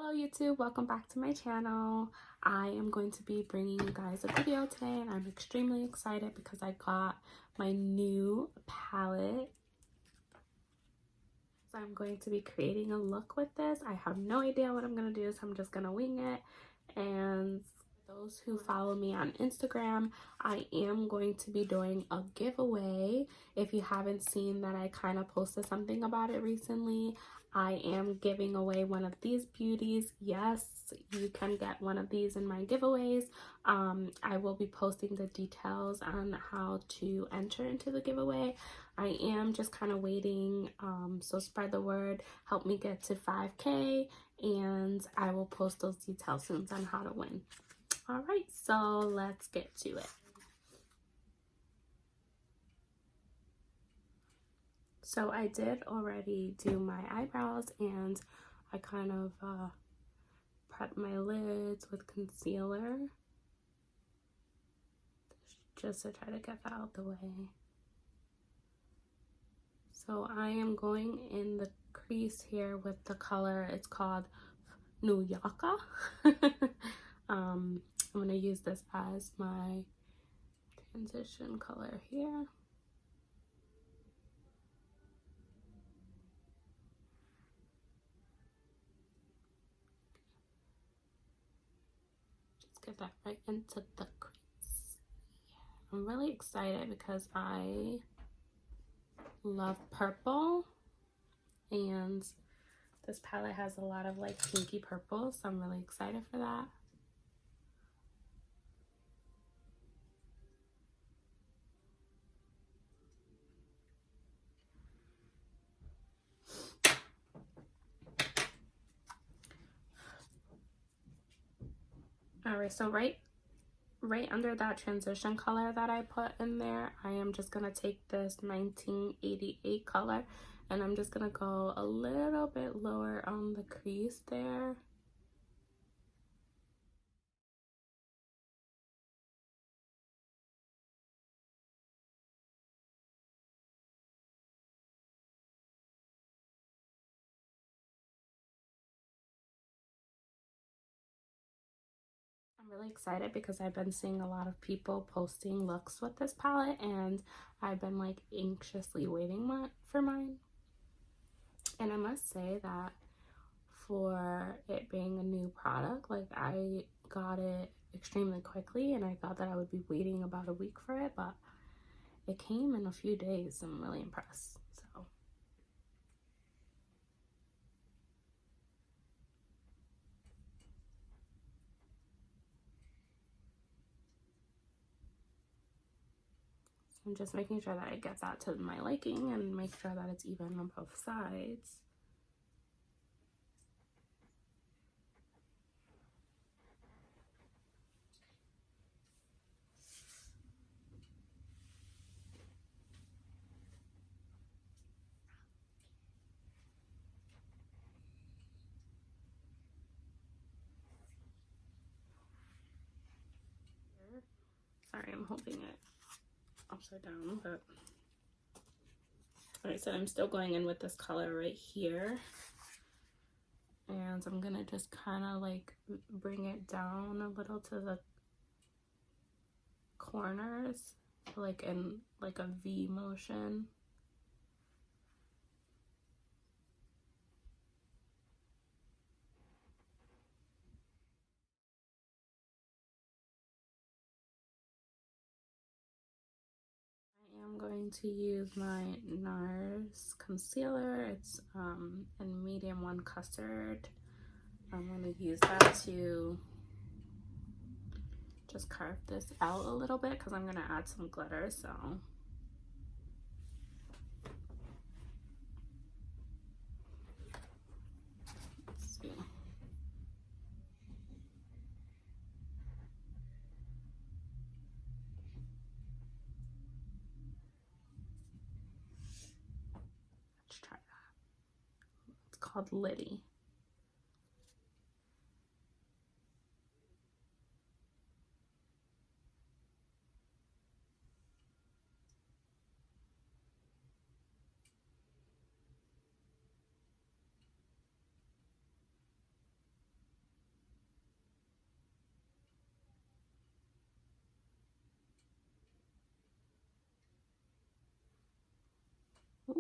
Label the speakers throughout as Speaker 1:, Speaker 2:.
Speaker 1: Hello YouTube, welcome back to my channel. I am going to be bringing you guys a video today and I'm extremely excited because I got my new palette. So I'm going to be creating a look with this. I have no idea what I'm going to do, so I'm just going to wing it. And those who follow me on Instagram, I am going to be doing a giveaway. If you haven't seen that, I kind of posted something about it recently. I am giving away one of these beauties. Yes, you can get one of these in my giveaways. I will be posting the details on how to enter into the giveaway. I am just kind of waiting, so spread the word, help me get to 5K, and I will post those details soon on how to win. All right, so let's get to it. So I did already do my eyebrows and I kind of prepped my lids with concealer just to try to get that out the way. So I am going in the crease here with the color, it's called New Yorker. I'm going to use this as my transition color here. Just get that right into the crease. Yeah, I'm really excited because I love purple and this palette has a lot of like pinky purple, so I'm really excited for that. Alright, so right under that transition color that I put in there, I am just gonna take this 1988 color and I'm just gonna go a little bit lower on the crease there. I'm really excited because I've been seeing a lot of people posting looks with this palette and I've been like anxiously waiting for mine. And I must say that for it being a new product, like I got it extremely quickly and I thought that I would be waiting about a week for it, but it came in a few days. I'm really impressed. I'm just making sure that I get that to my liking and make sure that it's even on both sides. Sorry, I'm holding it upside down, but alright, so I'm still going in with this color right here. And I'm gonna just kind of like bring it down a little to the corners, like in like a V motion. I am going to use my NARS concealer. It's in medium 1 custard. I'm going to use that to just carve this out a little bit because I'm going to add some glitter. So let's see. Let's try that. It's called Liddy.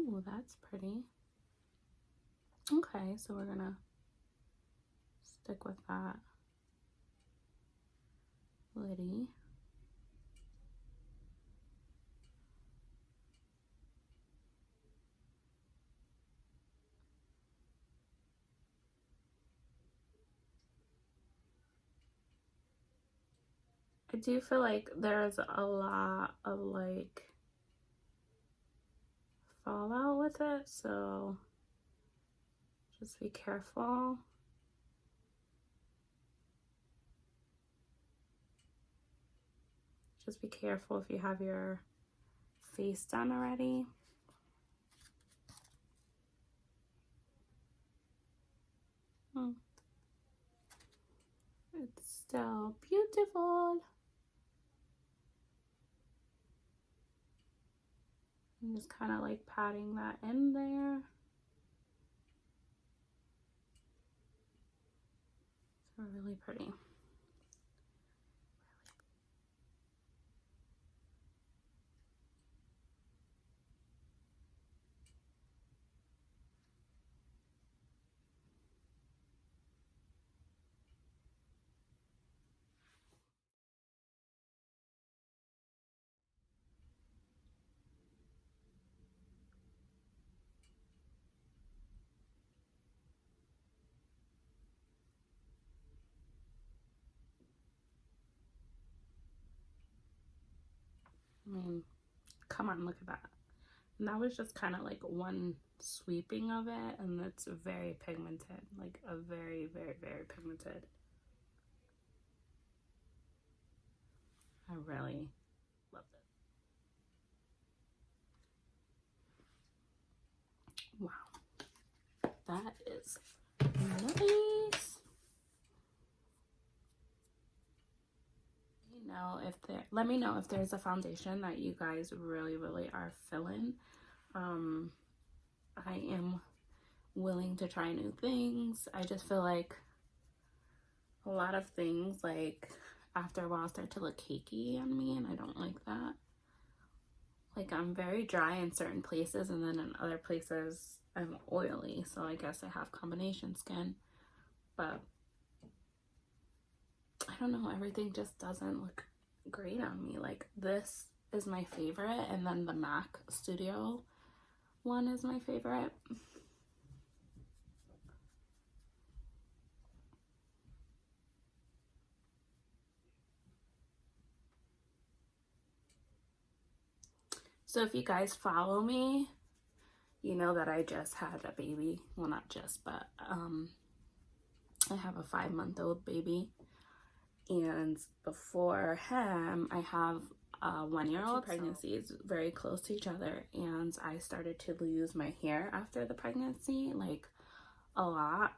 Speaker 1: Oh, that's pretty. Okay, so we're gonna stick with that liddy. I do feel like there's a lot of like fallout with it, so just be careful. Just be careful if you have your face done already. It's still beautiful. I'm just kind of like patting that in there. So really pretty. I mean, come on, look at that. And that was just kind of like one sweeping of it, and it's very pigmented, like a very, very, very pigmented. I really love it. Wow, that is nice. Let me know if there's a foundation that you guys really, really are feeling. I am willing to try new things. I just feel like a lot of things, like after a while, start to look cakey on me, and I don't like that. Like, I'm very dry in certain places, and then in other places I'm oily, so I guess I have combination skin. But I don't know, everything just doesn't look great on me. Like, this is my favorite, and then the MAC Studio one is my favorite. So if you guys follow me, you know that I just had a baby. Well, not just, but I have a 5-month-old baby. And before him, I have a 1-year-old. Pregnancies very close to each other, and I started to lose my hair after the pregnancy, like a lot.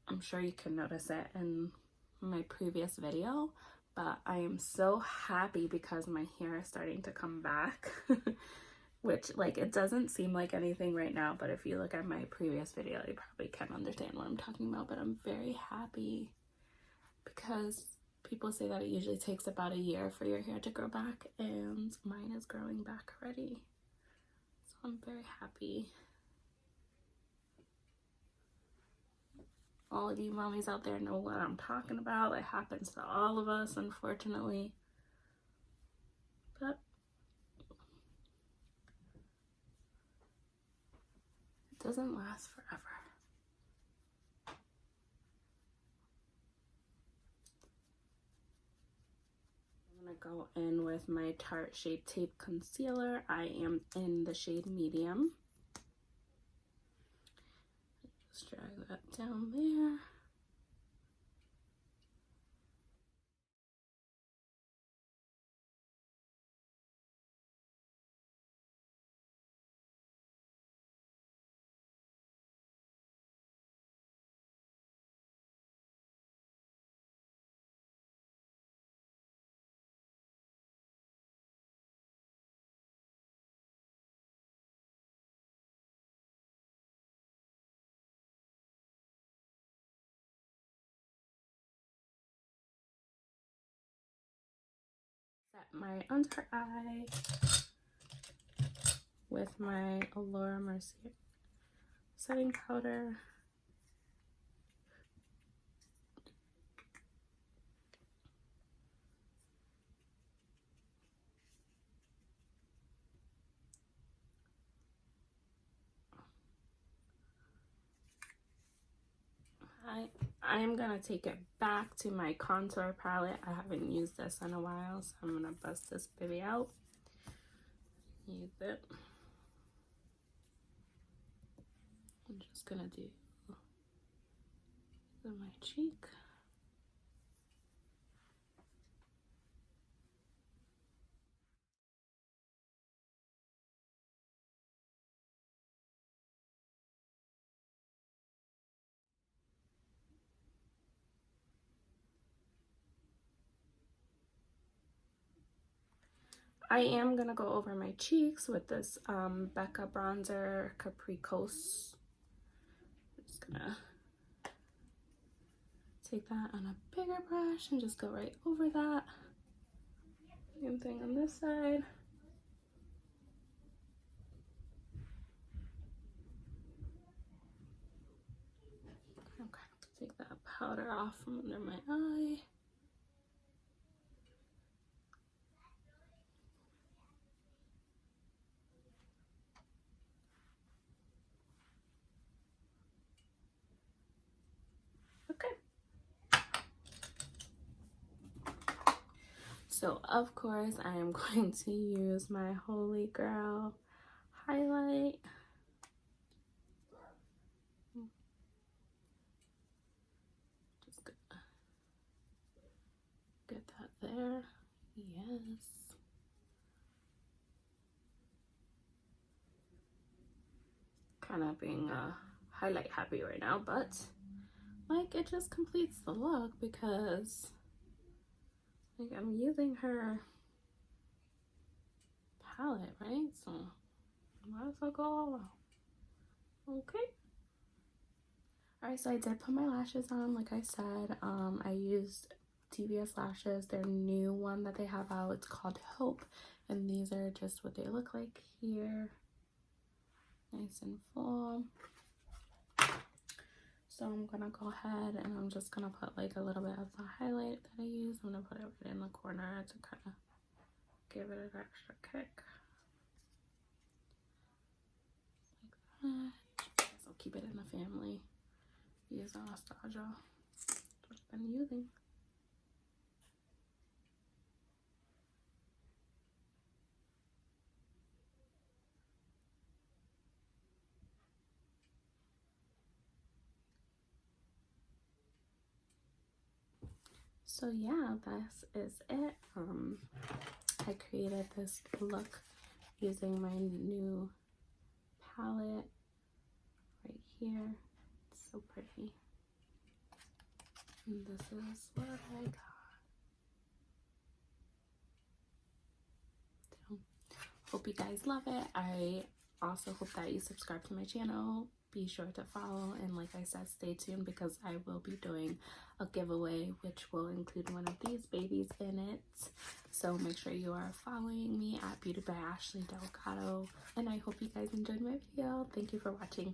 Speaker 1: I'm sure you can notice it in my previous video, but I am so happy because my hair is starting to come back. Which, like, it doesn't seem like anything right now, but if you look at my previous video, you probably can understand what I'm talking about. But I'm very happy because people say that it usually takes about a year for your hair to grow back, and mine is growing back already. So I'm very happy. All of you mommies out there know what I'm talking about. It happens to all of us, unfortunately. But it doesn't last forever. I'm gonna go in with my Tarte Shape Tape Concealer. I am in the shade Medium. Just drag that down there. Set my under eye. with my Allure Mercier setting powder. I am gonna take it back to my contour palette. I haven't used this in a while, so I'm gonna bust this baby out. Use it. I'm just gonna do my cheek. I am gonna go over my cheeks with this Becca bronzer Capri Coast. Just gonna take that on a bigger brush and just go right over that. Same thing on this side. Okay, take that powder off from under my eye. Okay. So of course I am going to use my Holy Grail highlight. Just gonna get that there. Yes. Kind of being highlight happy right now, but like it just completes the look because like I'm using her palette, right? So might as well go all out. Okay. Alright, so I did put my lashes on, like I said. I used TVS lashes, their new one that they have out. It's called Hope, and these are just what they look like here. Nice and full. So I'm gonna go ahead and I'm just gonna put like a little bit of the highlight that I use. I'm gonna put it right in the corner to kind of give it an extra kick. Like that. So keep it in the family. Use Anastasia. That's what I've been using. So yeah, this is it. I created this look using my new palette right here. It's so pretty. And this is what I got. So, hope you guys love it. I also hope that you subscribe to my channel. Be sure to follow, and like I said, stay tuned because I will be doing a giveaway which will include one of these babies in it. So make sure you are following me at Beauty by Ashley Delgado, and I hope you guys enjoyed my video. Thank you for watching.